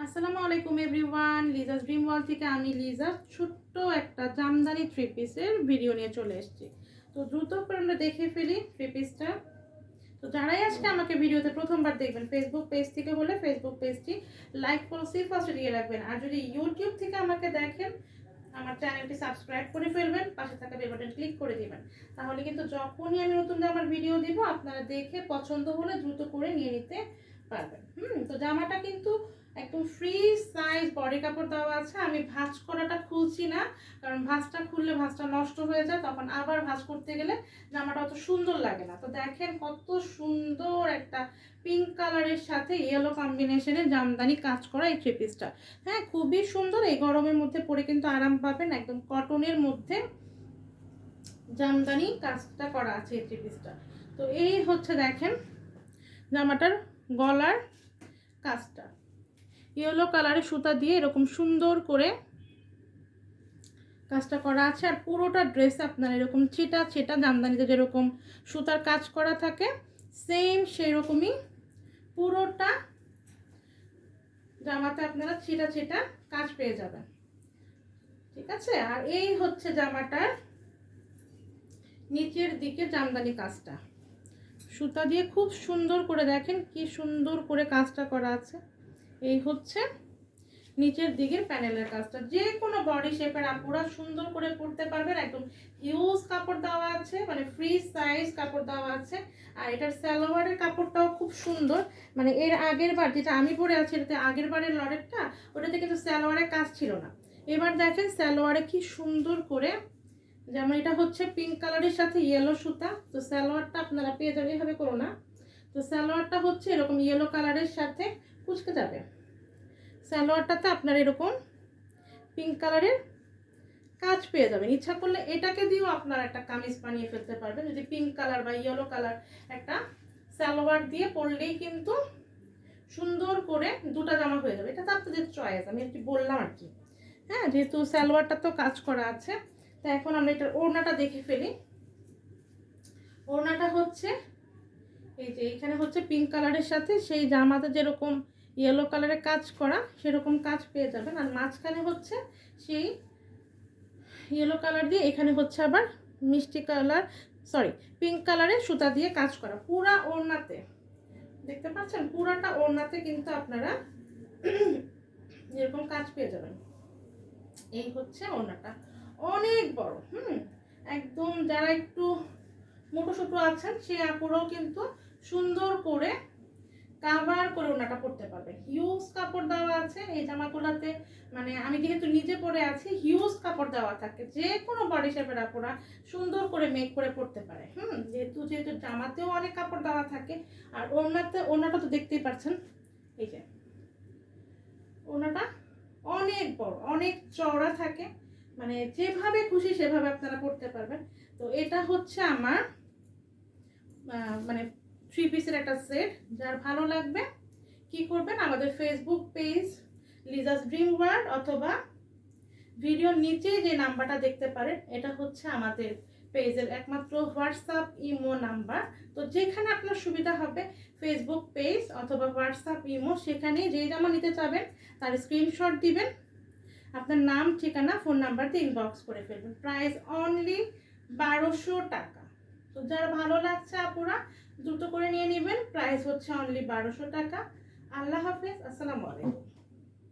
আসসালামু আলাইকুম everyone, Liza's dream world থেকে আমি লিজা ছোট্ট একটা জামদানি থ্রি পিসের ভিডিও নিয়ে চলে এসেছি। তো দ্রুত করে আমরা দেখে ফেলি থ্রি পিসটা। তো যারাই আজকে আমাকে ভিডিওতে প্রথমবার দেখবেন, ফেসবুক পেজ থেকে হলে ফেসবুক পেজটি লাইক ফলো সেভ ফার্স্টে দিয়ে রাখবেন। আর যদি ইউটিউব থেকে আমাকে দেখেন, আমার চ্যানেলটি সাবস্ক্রাইব করে ফেলবেন, পাশে থাকা বেল বাটন ক্লিক করে দিবেন। তাহলে কিন্তু যখনই আমি নতুন আমার ভিডিও দিব আপনারা দেখে পছন্দ হলে দ্রুত করে নিয়ে নিতে পারবেন। তো জামাটা কিন্তু একদম ফ্রি সাইজ বডি কাপড় দেওয়া আছে। আমি ভাঁজ করাটা খুলছি না, কারণ ভাঁজটা খুললে ভাঁজটা নষ্ট হয়ে যায়, তখন আবার ভাঁজ করতে গেলে জামাটা অত সুন্দর লাগে না। তো দেখেন কত সুন্দর একটা পিঙ্ক কালারের সাথে ইয়েলো কম্বিনেশনের জামদানি কাজ করা এই থ্রি পিসটা। হ্যাঁ, খুবই সুন্দর। এই গরমের মধ্যে পরে কিন্তু আরাম পাবেন। একদম কটনের মধ্যে জামদানি কাজটা করা আছে এই থ্রি পিসটা। তো এই হচ্ছে দেখেন জামাটার গলার কাজটা ইয়েলো কালারের সুতা দিয়ে এরকম সুন্দর করে কাজটা করা আছে। আর পুরোটা ড্রেস আপনার এরকম ছিটা ছিটা জামদানিতে যেরকম সুতার কাজ করা থাকে সেম সেই রকমই পুরোটা জামাতে আপনারা ছিটা ছিটা কাজ পেয়ে যাবেন। ঠিক আছে। আর এই হচ্ছে জামাটার নিচের দিকে জামদানি কাজটা সুতা দিয়ে খুব সুন্দর করে দেখেন কি সুন্দর করে কাজটা করা আছে। এই হচ্ছে নিচের দিকের প্যানেলের কাজটা। যে কোনো বডি শেপের আপুরা সুন্দর করে পরতে পারবেন। একদম হিউজ কাপড় দেওয়া আছে, মানে ফ্রি সাইজ কাপড় দেওয়া আছে। আর এটার সালোয়ারের কাপড়টাও খুব সুন্দর। মানে এর আগের বার যেটা আমি পরে আছি, এটাতে আগের বারের লরেরটা, ওটাতে কিন্তু সালোয়ারের কাজ ছিল না। এবার দেখেন সালোয়ারে কি সুন্দর করে, যেমন এটা হচ্ছে পিঙ্ক কালারের সাথে ইয়েলো সুতা। তো সালোয়ারটা আপনারা পেয়ে যাবেন, এভাবে করো না। তো সালোয়ারটা হচ্ছে এরকম ইয়েলো কালারের সাথে কুচকে যাবে। সালোয়ারটাতে আপনার এরকম পিঙ্ক কালারের কাজ পেয়ে যাবেন। ইচ্ছা করলে এটাকে দিয়েও আপনারা একটা কামিজ বানিয়ে ফেলতে পারবেন। যদি পিঙ্ক কালার বা ইয়েলো কালার একটা সালোয়ার দিয়ে পরলেই কিন্তু সুন্দর করে দুটা জামা হয়ে যাবে। এটা তো আপনাদের চয়েস, আমি একটু বললাম আর কি। হ্যাঁ, যেহেতু সালোয়ারটা তো কাজ করা আছে, তো এখন আমরা এটার ওড়নাটা দেখে ফেলি। ওড়নাটা হচ্ছে এই যে এখানে হচ্ছে পিঙ্ক কালারের সাথে সেই জামাতে যেরকম ইয়েলো কালারের কাজ করা সেরকম কাজ পেয়ে যাবেন। আর মাঝখানে হচ্ছে সেই ইয়েলো কালার দিয়ে, এখানে হচ্ছে আবার মিষ্টি কালার পিঙ্ক কালারের সুতা দিয়ে কাজ করা পুরা ওড়নাতে। দেখতে পাচ্ছেন পুরাটা ওড়নাতে কিন্তু আপনারা এরকম কাজ পেয়ে যাবেন। এই হচ্ছে ওড়নাটা অনেক বড়। একদম যারা একটু মোটো সোটো আছেন সেই আপুরাও কিন্তু সুন্দর করে কাভার করে ওড়নাটা পরতে পারবে। হিউজ কাপড় দেওয়া আছে এই জামাগুলোতে। মানে আমি যেহেতু নিজে পরে আছি, হিউজ কাপড় দেওয়া থাকে, যে কোনো বডি শেপের আপুরা সুন্দর করে মেক করে পরতে পারে। যেহেতু জামাতেও অনেক কাপড় দেওয়া থাকে। আর ওড়নাটা তো দেখতেই পাচ্ছেন, এই যে ওড়নাটা অনেক বড়, অনেক চওড়া থাকে। মানে যেভাবে খুশি সেভাবে আপনারা পরতে পারবেন। তো এটা হচ্ছে আমার মানে থ্রি পিসের একটা সেট। যার ভালো লাগবে কি করবেন, আমাদের Facebook page Liza's dream world অথবা ভিডিওর নিচে যে নাম্বারটা দেখতে পারেন, এটা হচ্ছে আমাদের পেজের একমাত্র হোয়াটসঅ্যাপ ইমো নাম্বার। তো যেখানে আপনার সুবিধা হবে, ফেসবুক পেজ অথবা হোয়াটসঅ্যাপ ইমো, সেখানে যেই জামা নিতে চাবেন তার স্ক্রিনশট দিবেন, আপনার নাম ঠিকানা ফোন নাম্বার দিয়ে ইনবক্স করে ফেলবেন। প্রাইস অনলি 1200 টাকা। তো যারা ভালো লাগছে আপুরা দ্রুত করে নিয়ে নেবেন। প্রাইস হচ্ছে অনলি 1200 টাকা। আল্লাহ হাফেজ, আসসালামু আলাইকুম।